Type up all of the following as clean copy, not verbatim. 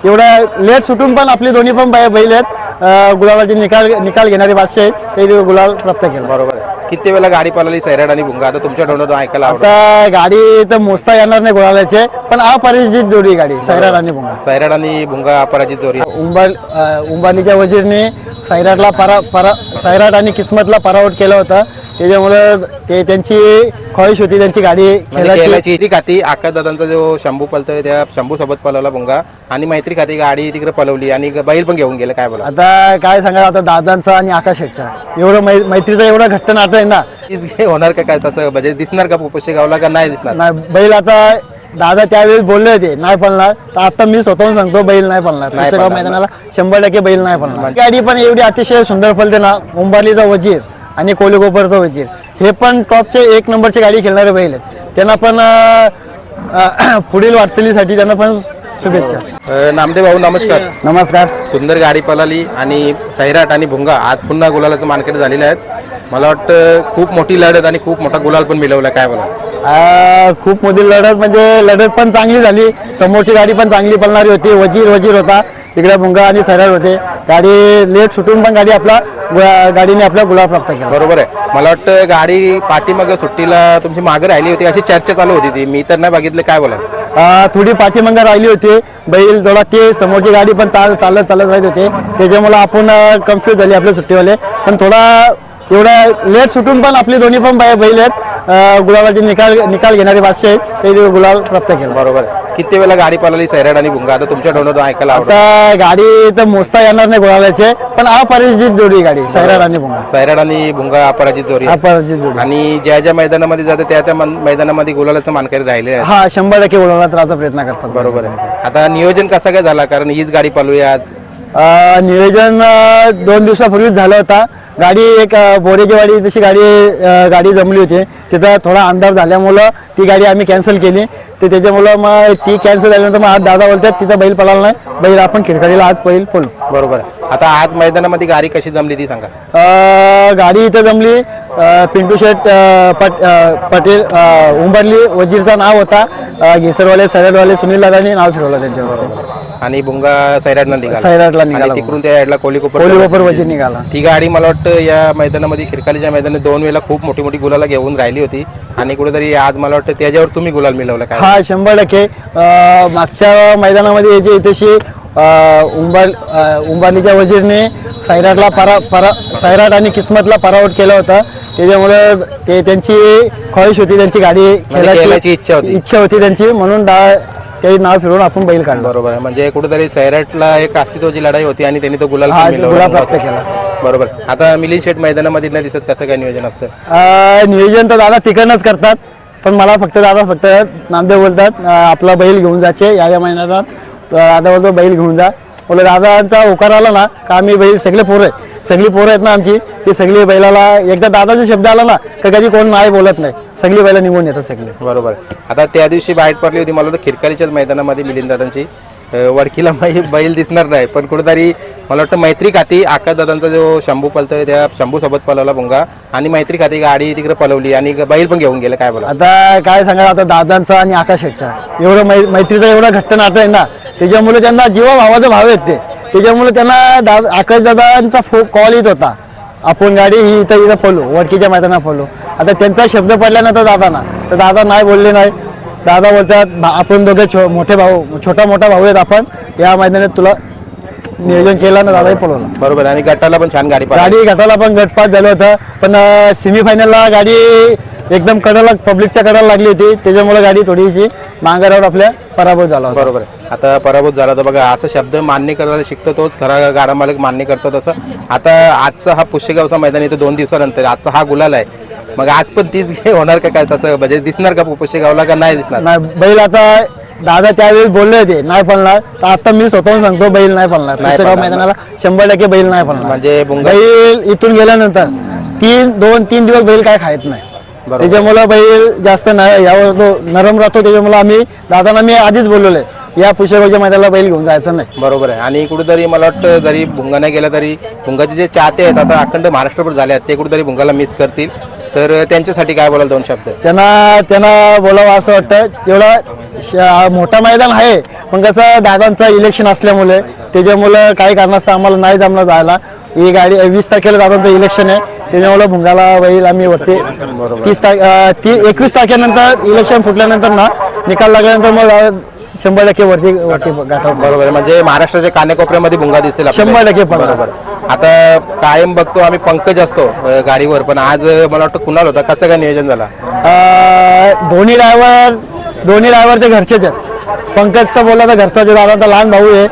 एवढा लेट सुटून पण आपली दोन्ही पण बैल आहेत गुलालाचे निकाल घेणारे बादशाह आहेत, ते गुलाल प्राप्त केला. बरोबर आहे. किती वेळा गाडी पळाली सैराट आणि भुंगा? आता तुमच्या तोंडातून ऐकायला आवडतं. आता गाडी तर मोजता येणार नाही गुलालाचे, पण अपरिचित जोडी गाडी सैराट आणि भुंगा. सैराट आणि भुंगा अपराजित जोरी. उंबालीच्या वजीरने सैराट आणि किस्मतला पराभूत केलं होतं. त्याच्यामुळं ते त्यांची ख्वाहिश होती त्यांची गाडी खेळायची खाती. आकाश दादांचा जो शंभू पळतोय त्या शंभू सोबत पळवला भुंगा आणि मैत्री खाती गाडी तिकडे पळवली आणि बैल पण घेऊन गेले. काय बोला आता काय सांगा, आता दादांचा आणि आकाश शेटचा एवढं मैत्रीचा एवढं घट्ट नातं आहे ना, होणार का काय तसं म्हणजे दिसणार का पुशेगावला का नाही दिसणार? नाही बैल आता दादा त्यावेळेस बोलले होते नाही पळणार, तर आता मी स्वतःहून सांगतो बैल नाही पळणार. पुशेगाव मैदानाला 100% बैल नाही पळणार. गाडी पण एवढी अतिशय सुंदर पळते ना. उंबालीचा वजीर आणि कोलीकोपरचा वजीर हे पण टॉपचे 1 नंबरची गाडी खेळणारे बैल आहेत. त्यांना पण पुढील वाटचालीसाठी त्यांना पण शुभेच्छा. नामदेव भाऊ नमस्कार. नमस्कार. सुंदर गाडी पळाली आणि सैराट आणि भुंगा आज पुन्हा गुलालाचं मानकरी झालेले आहेत. मला वाटतं खूप मोठी लढत आणि खूप मोठा गुलाल पण मिळवला. काय बोला? खूप मोठी लढत म्हणजे लढत पण चांगली झाली. समोरची गाडी पण चांगली पळणारी होती. वजीर होता, तिकडे भुंगा आणि सैराट होते. गाडी लेट सुटून पण गाडीने आपला गुलाल प्राप्त केला. बरोबर आहे. मला वाटतं गाडी पाठीमागं सुट्टीला तुमची मागे राहिली होती अशी चर्चा चालू होती. ती मी तर नाही बघितलं. काय बोला? थोडी पाठीमागं राहिली होती बैल थोडा, ते समोरची गाडी पण चालत राहत होते. त्याच्यामुळे आपण कन्फ्यूज झाली आपले सुट्टीवाले. पण थोडा एवढा लेट सुटून पण आपली दोन्ही पण बैल आहेत गुलालाचे निकाल घेणारे बादशाह आहेत, ते गुलाल प्राप्त केला. बरोबर आहे. किती वेळा गाडी पळाली सैराट आणि भुंगा? आता तुमच्या तोंडातून ऐकायला आवडतं. आता गाडी तर मोजता येणार नाही गुलालाचे, पण अपरिचित जोडी गाडी सैराट आणि भुंगा. सैराट आणि भुंगा अपराजित जोरी. अपरिचित जोडी आणि ज्या मैदानामध्ये जाते त्या मैदानामध्ये गुलालाचं मानकरी राहिले आहेत. 100% गुलालात राहायचा प्रयत्न करतात. बरोबर आहे. आता नियोजन कसं काय झाला? कारण हीच गाडी पळूया आज. नियोजन 2 दिवसापूर्वीच झालं होता. गाडी एक बोरेची वाडी तशी गाडी जमली होती. तिथं थोडा अंधार झाल्यामुळं ती गाडी आम्ही कॅन्सल केली. तर त्याच्यामुळं मग ती कॅन्सल झाल्यानंतर मग आज दादा बोलतात तिथं बैल पळाला नाही, बैल आपण खिडकाडीला आज बैल पळू. बरोबर आहे. आता आज मैदानामध्ये गाडी कशी जमली ती सांगा. गाडी इथं जमली. पिंटू शेठ पटेल उंबरली वजीरचं नाव होता. घेसरवाले सैराटवाले सुनील दादांनी नाव फिरवलं त्यांच्यावर. आणि भुंगा सैराटला निघाला. तिकडून त्या साईडला कोलीकोपर वजीर निघाला. ती गाडी मला वाटतं या मैदानामध्ये खिरकालीच्या मैदानात 2 वेळेला खूप मोठी गुलाला घेऊन राहिली होती आणि कुठेतरी आज मला वाटतं त्याच्यावर तुम्ही गुलाल मिळवला. काय 100%. मागच्या मैदानामध्ये याची तशी उंबालीच्या वजीरने सैराट आणि किस्मतला पराभूत केलं होतं. त्याच्यामुळं ते त्यांची ख्वाहिश होती त्यांची गाडी खेळायची इच्छा होती त्यांची, म्हणून ते नाव फिरवून आपण बैल काढलं. बरोबर आहे. म्हणजे कुठेतरी सैराटला एक अस्तित्वाची लढाई होती आणि त्यांनी तो गुलाल प्राप्त केला. बरोबर. आता मिलिंद शेठ मैदानामध्ये नाही दिसत, कसं काय नियोजन असतं? नियोजन तर दादा तिकडनंच करतात, पण मला फक्त नामदेव बोलतात आपला बैल घेऊन जायचे या महिन्यात. दादा बोलतो बैल घेऊन जा. बोलतो दादांचा होकार आला ना का आम्ही बैल सगळी पोरं आहेत ना आमची, ती सगळी बैलाला एकदा दादाचा शब्द आला ना का कधी कोण नाही बोलत नाही, सगळी बैला निघून येतात सगळे. बरोबर. आता त्या दिवशी बाहेर पडली होती मला वाटतं खिरकालीच्याच मैदानामध्ये मिलिंद दादांची. वडकीला बैल दिसणार नाही, पण कुठेतरी मला वाटतं मैत्री खाती आकाश दादांचा जो शंभू पळतोय त्या शंभू सोबत पळवला भुंगा आणि मैत्री खाती गाडी तिकडे पळवली आणि बैल पण घेऊन गेले. काय बोला? आता काय सांगा, आता दादांचा आणि आकाश शेटचा एवढं मैत्रीचा एवढं घट्ट नातं आहे ना, त्याच्यामुळे त्यांना जीवाभावाचा भाव आहेत ते. त्याच्यामुळे त्यांना आकाश दादांचा कॉल येत होता आपण गाडी ही इथं पळू, वडकीच्या मैदानात पळू. आता त्यांचा शब्द पडल्यानंतर तर दादा नाही बोलले नाही. दादा बोलतात आपण दोघे छोटा मोठा भाऊ आहेत, आपण या मैदानात तुला नियोजन केलं ना दादाही पळवलं. बरोबर. आणि गटाला पण छान गटाला पण गटपास झालं होतं, पण सेमीफायनलला गाडी एकदम पब्लिकच्या कडाला लागली होती. त्याच्यामुळे गाडी थोडीशी मांगारावर आपल्या पराभूत झाला. बरोबर. आता पराभूत झाला तर बघा असं शब्द मान्य करायला शिकतो तोच खरा गाडा मालक मान्य करतो. तसं आता आजचा हा पुशेगावचा मैदान येतो 2 दिवसानंतर, आजचा हा गुलाल आहे. मग आज पण तीच होणार का काय? तसं म्हणजे दिसणार का पुशेगावला का नाही दिसणार? नाही बैल आता दादा त्यावेळेस बोलले होते नाही पळणार, तर आता मी स्वतःहून सांगतो बैल नाही पळणार. पुशेगाव मैदानाला 100% बैल नाही पळणार. म्हणजे बैल इथून गेल्यानंतर 2-3 दिवस बैल काय खायत नाही. त्याच्यामुळं बैल जास्त यावर तो नरम राहतो. त्याच्यामुळे दादांना मी आधीच बोललोय या पुशेगावच्या मैदानाला बैल घेऊन जायचं नाही. बरोबर आहे. आणि कुठेतरी मला वाटतं जरी भुंगा नाही गेला तरी भुंगाचे जे चाहते आहेत आता अखंड महाराष्ट्रभर झाले आहेत ते कुठेतरी भुंगाला मिस करतील. तर त्यांच्यासाठी काय बोलाल 2 शब्द? त्यांना बोलावं असं वाटतं. तेवढा मोठा मैदान आहे, पण कसं दादांचं इलेक्शन असल्यामुळे त्याच्यामुळं काही कारणास्तव आम्हाला नाही जमलं जायला. ही गाडी 20 तारखेला दादांचं इलेक्शन आहे, त्याच्यामुळं भुंगाला बैल आम्ही वरती 21 तारखेनंतर इलेक्शन फुटल्यानंतर ना निकाल लागल्यानंतर मग 100% वरती गाठव. बरोबर आहे. म्हणजे महाराष्ट्राच्या कानेकोपऱ्यामध्ये भुंगा दिसेल आपल्याला. 100% बरोबर. आता कायम बघतो आम्ही पंकज असतो गाडीवर, पण आज मला वाटतं कुणाल होता. कसं काय नियोजन झाला? दोन्ही ड्रायव्हर ते घरचेच आहेत. पंकज तर बोलला तर घरचाच आहे, दादाचा लहान भाऊ आहे.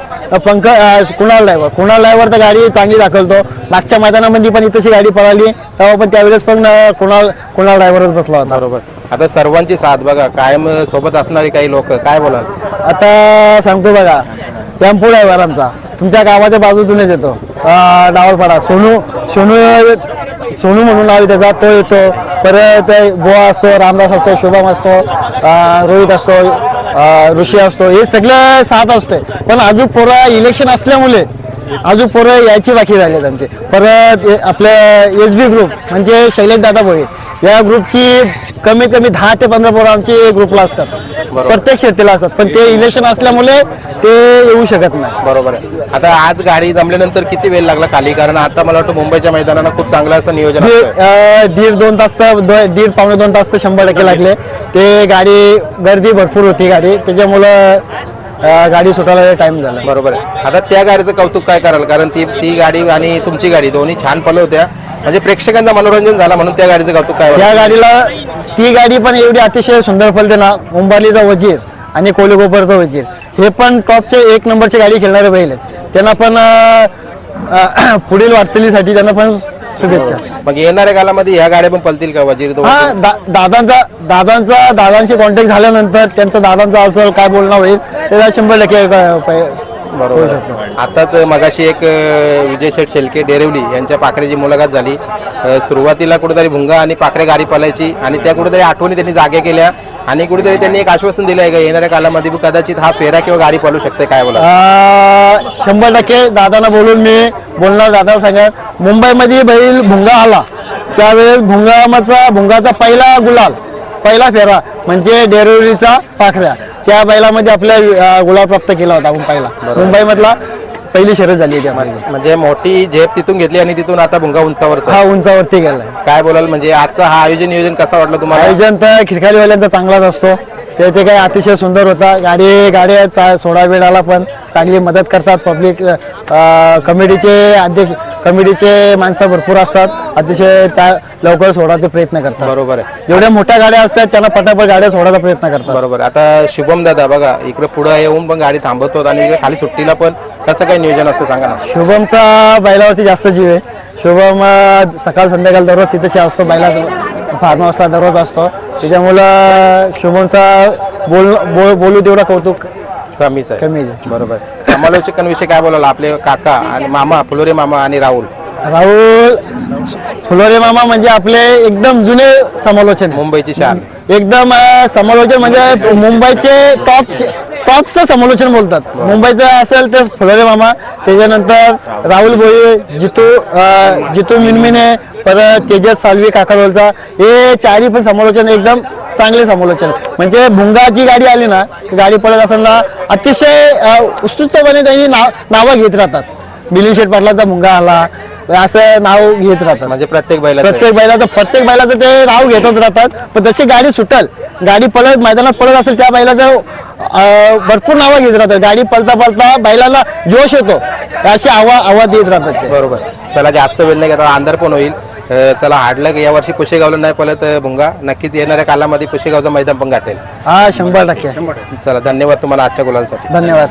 कुणाल ड्रायव्हर तर गाडी चांगली दाखवतो. मागच्या मैदानामध्ये पण इथेची गाडी पळाली तेव्हा पण त्यावेळेस पण कुणाल ड्रायव्हरच बसला होता. बरोबर. आता सर्वांची साथ बघा, कायम सोबत असणारे काही लोक, काय बोलाल? आता सांगतो बघा, टेम्पो ड्रायव्हरांचा तुमच्या गावाच्या बाजूतूनच येतो, डावरपाडा सोनू म्हणून नाव आहे त्याचा, तो येतो. परत बोआ असतो, रामदास असतो, शुभम असतो, रोहित असतो, ऋषी असतो, हे सगळं साथ असते. पण अजून पोरं इलेक्शन असल्यामुळे अजून पोरं यायची बाकी राहिलेत आमचे. परत आपलं SB ग्रुप म्हणजे शैलेश दादा भोये, या ग्रुपची कमीत कमी 10 ते 15 पोरं आमची ग्रुपला असतात, प्रत्येक शेतीला असतात. पण ते इलेक्शन असल्यामुळे ते येऊ शकत नाही. बरोबर आहे. आता आज गाडी जमल्यानंतर किती वेळ लागला खाली? कारण आता मला वाटतं मुंबईच्या मैदानाला खूप चांगलं असं नियोजन असतं. दीड पावणे 2 तास तर 100% लागले. ते गाडी गर्दी भरपूर होती गाडी, त्याच्यामुळं गाडी सुटायला टाइम झाला. बरोबर आहे. आता त्या गाडीचं कौतुक काय कराल? कारण ती गाडी आणि तुमची गाडी दोन्ही छान पळवत्या, म्हणजे प्रेक्षकांचं मनोरंजन झाला, म्हणून त्या गाडीचं कौतुक काय? त्या गाडीला ती गाडी पण एवढी अतिशय सुंदर पळते ना. मुंबईचा वजीर आणि कोलीकोपरचा वजीर हे पण टॉपचे 1 नंबरची गाडी खेळणारे बैल आहेत. त्यांना पण पुढील वाटचालीसाठी त्यांना पण शुभेच्छा. मग येणाऱ्या कालामध्ये ह्या गाड्या पण पळतील का? वजीर दादांशी कॉन्टॅक्ट झाल्यानंतर दादांचा असं काय बोलणं होईल त्याला 100% बरोबर. आताच मगाशी एक विजय शेठ शेलके डेरिवली यांच्या पाखरेची मुलाखत झाली. सुरुवातीला कुठेतरी भुंगा आणि पाखरे गाडी पळायची आणि त्या कुठेतरी आठवणी त्यांनी जागे केल्या आणि कुठेतरी त्यांनी एक आश्वासन दिलं आहे का येणाऱ्या कालामध्ये कदाचित हा फेरा किंवा गाडी पळू शकते. काय बोला? 100% दादांना बोलून मी बोलणार. दादा सांगा, मुंबईमध्ये बैल भुंगा आला त्यावेळेस भुंगाचा पहिला फेरा म्हणजे डेरिवलीचा पाखऱ्या, त्या बैलामध्ये आपल्या गुलाल प्राप्त केला होता आपण पहिला. मुंबईमधला पहिली शर्यत झाली त्यामध्ये. म्हणजे मोठी झेप तिथून घेतली आणि तिथून आता भुंगा उंचावरती गेलाय. काय बोलाल? म्हणजे आजचा हा नियोजन कसा वाटला तुम्हाला? आयोजन तर खिडकालीवाल्यांचा चांगलाच असतो. ते काय अतिशय सुंदर होता. गाड्या सोडा वेळाला पण चांगली मदत करतात. पब्लिक कमिटीचे माणसं भरपूर असतात, अतिशय लवकर सोडायचा प्रयत्न करतात. बरोबर आहे. जेवढ्या मोठ्या गाड्या असतात त्यांना पटापट गाड्या सोडायचा प्रयत्न करतात. बरोबर. आता शुभम दादा बघा, इकडे पुढे येऊन पण गाडी थांबवतो आणि इकडे खाली सुट्टीला पण कसं काय नियोजन असतं सांगा ना? शुभमचा बैलावरती जास्त जीव आहे. शुभम सकाळ संध्याकाळ दररोज तिथेशी असतो, बैलाचा फार्म हाऊसला दररोज असतो. त्याच्यामुळं शुभमचा बोलू तेवढा कौतुक कमीच आहे. बरोबर. समालोचकांविषयी काय बोलाल? आपले काका आणि मामा फुलोरे मामा आणि राहुल फुलोरे मामा म्हणजे आपले एकदम जुने समालोचन, मुंबईची शान. एकदम समालोचन म्हणजे मुंबईचे टॉपचं समालोचन बोलतात. मुंबईचं असेल तर फुलोरे मामा, त्याच्यानंतर राहुल भोई, जितू मिनमिने, परत तेजस सालवी काकारोलचा, हे चारही पण समालोचन एकदम चांगले समालोचन. म्हणजे भुंगाची गाडी आली ना, गाडी पळत असताना अतिशय उत्सुकपणे त्यांनी नावं घेत राहतात. मिलिंद शेठ पाटलाचा भुंगा आला असं नाव घेत राहतात. म्हणजे प्रत्येक बैलाचं ते नाव घेतच राहतात. पण जशी गाडी सुटल, गाडी मैदानात पळत असेल त्या बैलाचं भरपूर नावं घेत राहतात. गाडी पळता बैलाला जोश येतो, अशी आवाज देत राहतात ते. बरोबर. चला, जास्त वेळ नाही घेता, अंधार पण होईल. चला, हाडलं या वर्षी पुशेगावला नाही पळत भुंगा, नक्कीच येणाऱ्या कालामध्ये पुशेगावचं मैदान पण गाठेल. 100%. चला, धन्यवाद तुम्हाला आजच्या गुलालसाठी. धन्यवाद.